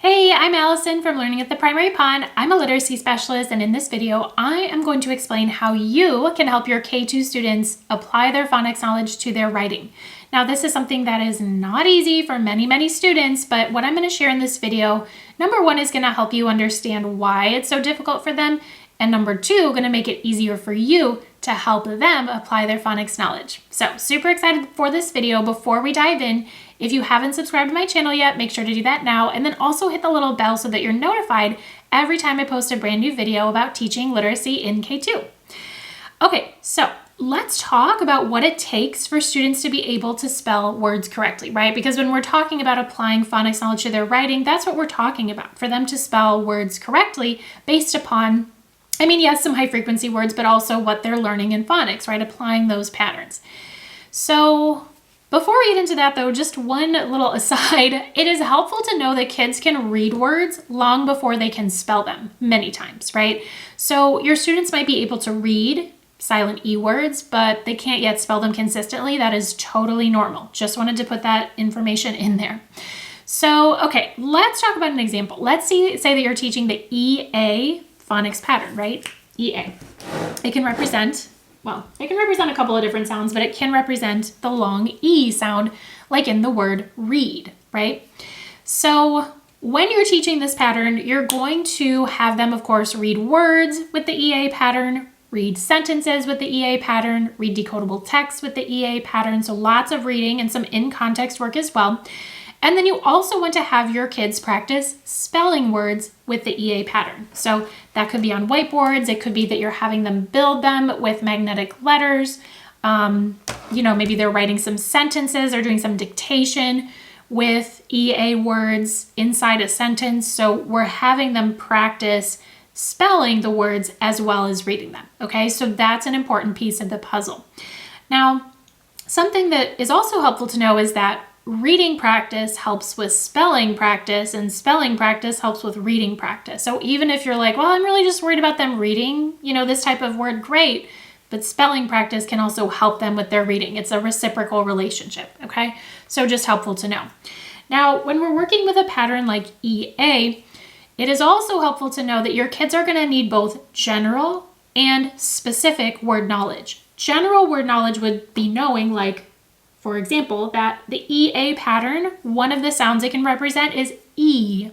Hey, I'm Allison from Learning at the Primary Pond. I'm a literacy specialist, and in this video, I am going to explain how you can help your K2 students apply their phonics knowledge to their writing. Now, this is something that is not easy for many students, but what I'm going to share in this video, number one, is going to help you understand why it's so difficult for them, and number two, going to make it easier for you to help them apply their phonics knowledge. So, super excited for this video. Before we dive in, if you haven't subscribed to my channel yet, make sure to do that now, and then also hit the little bell so that you're notified every time I post a brand new video about teaching literacy in K2. Okay, so let's talk about what it takes for students to be able to spell words correctly, right? Because when we're talking about applying phonics knowledge to their writing, that's what we're talking about, for them to spell words correctly based upon, yes, some high frequency words, but also what they're learning in phonics, right? Applying those patterns. So before we get into that though, just one little aside, it is helpful to know that kids can read words long before they can spell them many times, right? So your students might be able to read silent E words, but they can't yet spell them consistently. That is totally normal. Just wanted to put that information in there. So, okay, let's talk about an example. Let's say that you're teaching the EA phonics pattern, right? EA. It can represent a couple of different sounds, but it can represent the long E sound, like in the word read, right? So when you're teaching this pattern, you're going to have them, of course, read words with the EA pattern, read sentences with the EA pattern, read decodable text with the EA pattern. So lots of reading and some in-context work as well. And then you also want to have your kids practice spelling words with the EA pattern. So that could be on whiteboards. It could be that you're having them build them with magnetic letters. Maybe they're writing some sentences or doing some dictation with EA words inside a sentence. So we're having them practice spelling the words as well as reading them. Okay, so that's an important piece of the puzzle. Now, something that is also helpful to know is that reading practice helps with spelling practice, and spelling practice helps with reading practice. So even if you're like, well, I'm really just worried about them reading, this type of word, great, but spelling practice can also help them with their reading. It's a reciprocal relationship, okay? So just helpful to know. Now, when we're working with a pattern like EA, it is also helpful to know that your kids are gonna need both general and specific word knowledge. General word knowledge would be knowing, like, for example, that the EA pattern, one of the sounds it can represent is E,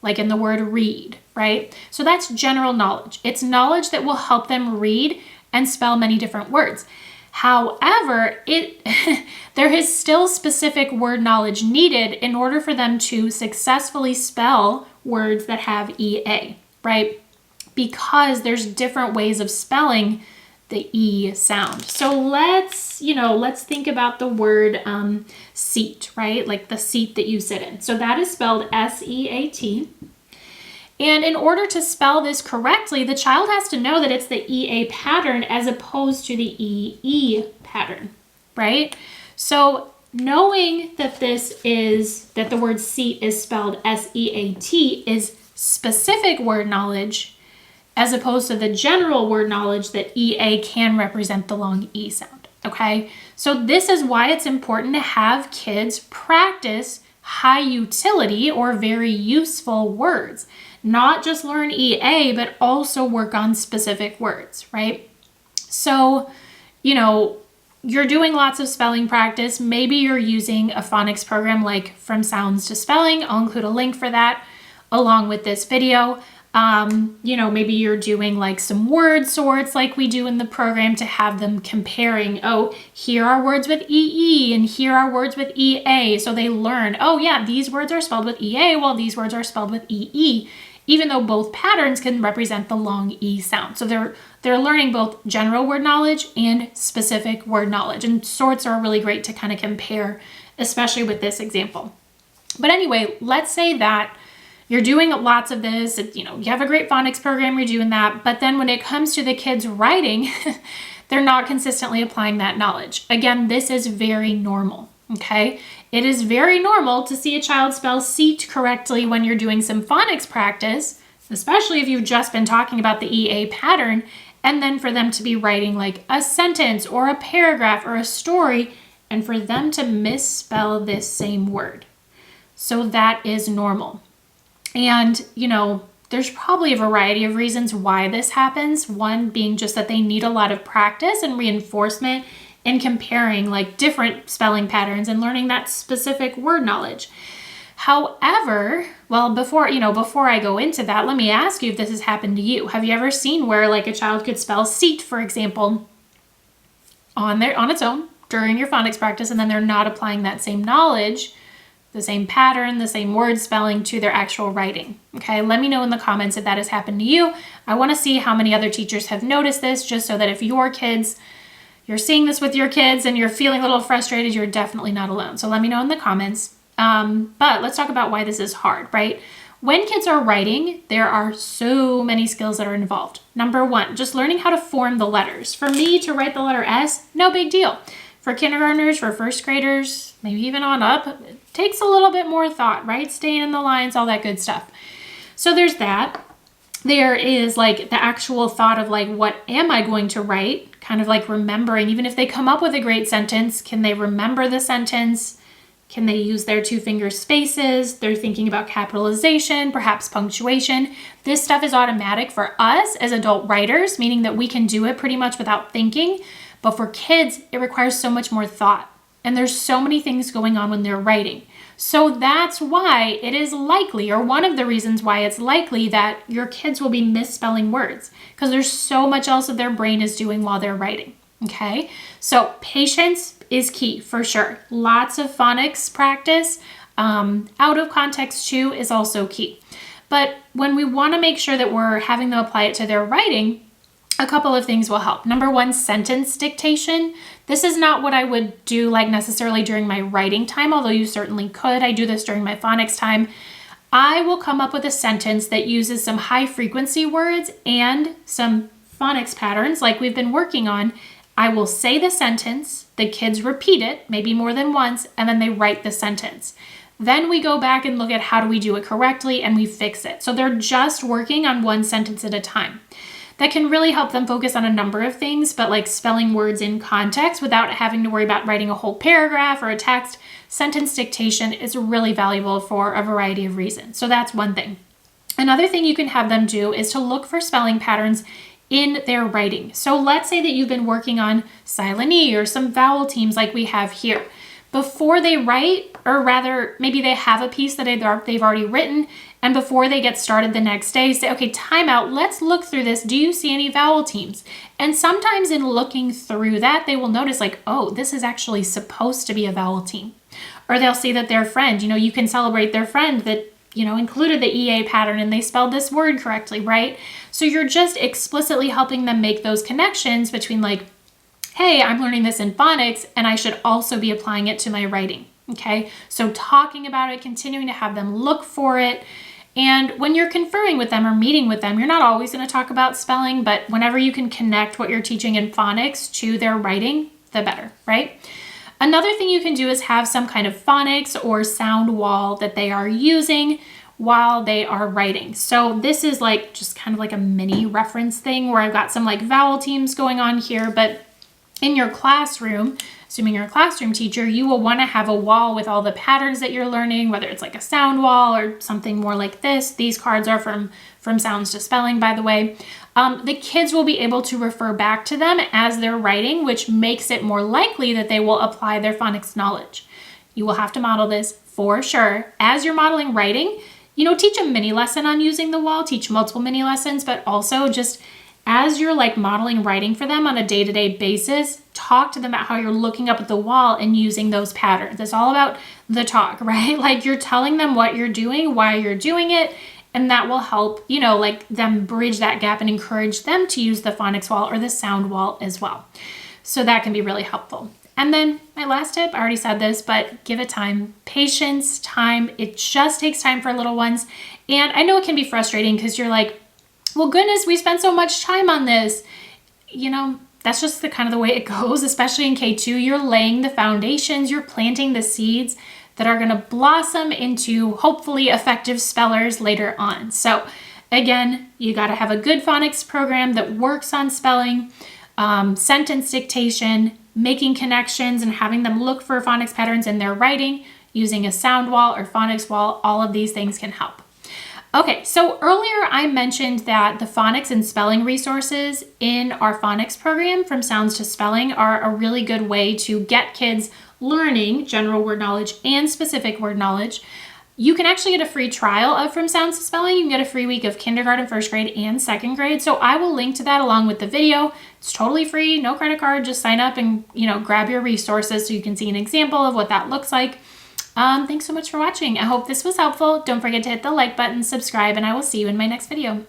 like in the word read, right? So that's general knowledge. It's knowledge that will help them read and spell many different words. However, there is still specific word knowledge needed in order for them to successfully spell words that have EA, right? Because there's different ways of spelling the E sound. So let's think about the word seat, right? Like the seat that you sit in. So that is spelled S-E-A-T. And in order to spell this correctly, the child has to know that it's the EA pattern as opposed to the EE pattern, right? So knowing that the word seat is spelled S-E-A-T is specific word knowledge, as opposed to the general word knowledge that EA can represent the long E sound, okay? So this is why it's important to have kids practice high utility or very useful words. Not just learn EA, but also work on specific words, right? So, you're doing lots of spelling practice. Maybe you're using a phonics program like From Sounds to Spelling. I'll include a link for that along with this video. Maybe you're doing like some word sorts like we do in the program to have them comparing, oh, here are words with EE and here are words with EA. So they learn, oh yeah, these words are spelled with EA while these words are spelled with EE, even though both patterns can represent the long E sound. So they're learning both general word knowledge and specific word knowledge, and sorts are really great to kind of compare, especially with this example. But anyway, let's say that you're doing lots of this, you have a great phonics program, you're doing that, but then when it comes to the kids writing, they're not consistently applying that knowledge. Again, this is very normal, okay? It is very normal to see a child spell seat correctly when you're doing some phonics practice, especially if you've just been talking about the EA pattern, and then for them to be writing like a sentence or a paragraph or a story, and for them to misspell this same word. So that is normal. And, there's probably a variety of reasons why this happens. One being just that they need a lot of practice and reinforcement in comparing like different spelling patterns and learning that specific word knowledge. However, well, before I go into that, let me ask you if this has happened to you. Have you ever seen where like a child could spell seat, for example, on its own during your phonics practice, and then they're not applying that same knowledge, the same pattern, the same word spelling to their actual writing? Okay, let me know in the comments if that has happened to you. I want to see how many other teachers have noticed this, just so that if you're seeing this with your kids and you're feeling a little frustrated, you're definitely not alone. So let me know in the comments. But let's talk about why this is hard, right? When kids are writing, there are so many skills that are involved. Number one, just learning how to form the letters. For me to write the letter S, no big deal. For kindergartners, for first graders, maybe even on up, it takes a little bit more thought, right? Staying in the lines, all that good stuff. So there's that. There is like the actual thought of like, what am I going to write? Kind of like remembering, even if they come up with a great sentence, can they remember the sentence? Can they use their two-finger spaces? They're thinking about capitalization, perhaps punctuation. This stuff is automatic for us as adult writers, meaning that we can do it pretty much without thinking. But for kids, it requires so much more thought. And there's so many things going on when they're writing. So that's why it is likely, or one of the reasons why it's likely, that your kids will be misspelling words, because there's so much else that their brain is doing while they're writing. Okay, so patience is key for sure. Lots of phonics practice. Out of context too is also key. But when we want to make sure that we're having them apply it to their writing, a couple of things will help. Number one, sentence dictation. This is not what I would do like necessarily during my writing time, although you certainly could. I do this during my phonics time. I will come up with a sentence that uses some high frequency words and some phonics patterns like we've been working on. I will say the sentence, the kids repeat it, maybe more than once, and then they write the sentence. Then we go back and look at how do we do it correctly, and we fix it. So they're just working on one sentence at a time. That can really help them focus on a number of things, but like spelling words in context without having to worry about writing a whole paragraph or a text. Sentence dictation is really valuable for a variety of reasons. So that's one thing. Another thing you can have them do is to look for spelling patterns in their writing. So let's say that you've been working on silent E or some vowel teams like we have here. Before they write, or rather maybe they have a piece that they've already written, and before they get started the next day, say, okay, time out, let's look through this. Do you see any vowel teams? And sometimes in looking through that, they will notice like, oh, this is actually supposed to be a vowel team. Or they'll see that their friend, you can celebrate their friend that included the EA pattern and they spelled this word correctly, right? So you're just explicitly helping them make those connections between like, hey, I'm learning this in phonics and I should also be applying it to my writing, okay? So talking about it, continuing to have them look for it. And when you're conferring with them or meeting with them, you're not always going to talk about spelling, but whenever you can connect what you're teaching in phonics to their writing, the better, right? Another thing you can do is have some kind of phonics or sound wall that they are using while they are writing. So this is like just kind of like a mini reference thing where I've got some like vowel teams going on here, but in your classroom, assuming you're a classroom teacher, you will want to have a wall with all the patterns that you're learning, whether it's like a sound wall or something more like this. These cards are from Sounds to Spelling, by the way. The kids will be able to refer back to them as they're writing, which makes it more likely that they will apply their phonics knowledge. You will have to model this for sure. As you're modeling writing, teach a mini lesson on using the wall, teach multiple mini lessons, but also just as you're like modeling writing for them on a day-to-day basis, talk to them about how you're looking up at the wall and using those patterns. It's all about the talk, right? Like you're telling them what you're doing, why you're doing it, and that will help, like them bridge that gap and encourage them to use the phonics wall or the sound wall as well. So that can be really helpful. And then my last tip, I already said this, but give it time, patience, time. It just takes time for little ones. And I know it can be frustrating because you're like, well, goodness, we spent so much time on this. That's just the kind of the way it goes, especially in K2. You're laying the foundations, you're planting the seeds that are going to blossom into hopefully effective spellers later on. So again, you got to have a good phonics program that works on spelling, sentence dictation, making connections and having them look for phonics patterns in their writing, using a sound wall or phonics wall. All of these things can help. Okay, so earlier I mentioned that the phonics and spelling resources in our phonics program from Sounds to Spelling are a really good way to get kids learning general word knowledge and specific word knowledge. You can actually get a free trial of From Sounds to Spelling. You can get a free week of kindergarten, first grade, and second grade. So I will link to that along with the video. It's totally free, no credit card. Just sign up and grab your resources so you can see an example of what that looks like. Thanks so much for watching. I hope this was helpful. Don't forget to hit the like button, subscribe, and I will see you in my next video.